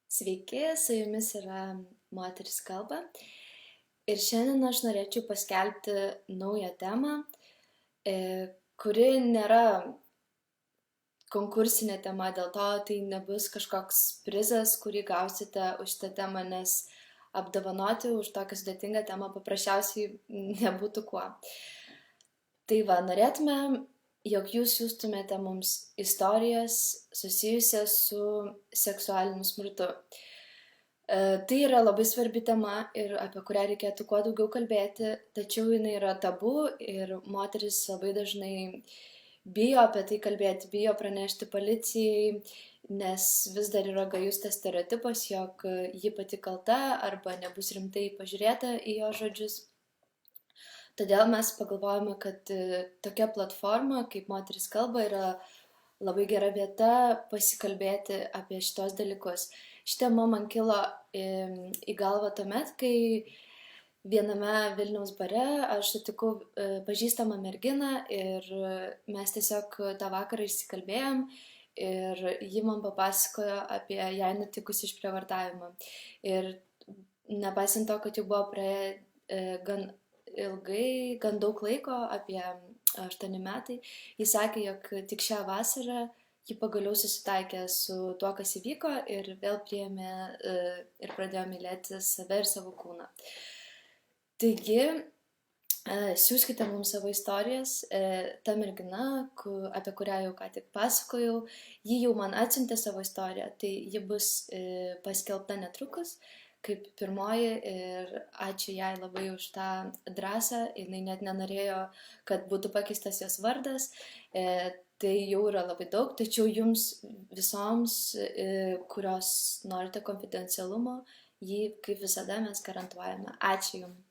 Sveiki, su jumis yra Moteris kalba. Ir šiandien aš norėčiau paskelbti naują temą, kuri nėra konkursinė tema, dėl to tai nebus kažkoks prizas, kurį gausite už šitą temą, nes apdovanoti už tokią sudėtingą temą paprasčiausiai nebūtų kuo. Tai va, norėtume, jog jūs siūstumėte mums istorijas susijusias su seksualiniu smurtu. Tai yra labai svarbi tema ir apie kurią reikėtų kuo daugiau kalbėti, tačiau jinai yra tabu ir moteris labai dažnai bijo apie tai kalbėti, bijo pranešti policijai, nes vis dar yra gajus tas stereotipas, jog ji pati kalta arba nebus rimtai pažiūrėta į jo žodžius. Todėl mes pagalvojame, kad tokia platforma, kaip Moteris kalba, yra labai gera vieta pasikalbėti apie šitos dalykus. Ši tema man kilo į galvą tuomet, kai viename Vilniaus bare aš sutikau pažįstamą merginą ir mes tiesiog tą vakarą išsikalbėjom ir ji man papasakojo apie jai nutikusį išprievartavimą. Ir nepaisant to, kad jau buvo praėję gan ilgai, gan daug laiko, apie 8 metai, jis sakė, jog tik šią vasarą ji pagaliau susitaikė su tuo, kas įvyko ir vėl priėmė ir pradėjo mylėti save ir savo kūną. Taigi, siūskite mums savo istorijas. Ta mergina, apie kurią jau ką tik pasakojau, ji jau man atsiuntė savo istoriją, tai ji bus paskelbta netrukus kaip pirmoji ir ačiū jai labai už tą drąsą, jinai net nenorėjo, kad būtų pakeistas jos vardas, tai jau yra labai daug, tačiau jums visoms, kurios norite konfidencialumo, jį kaip visada mes garantuojame. Ačiū jums.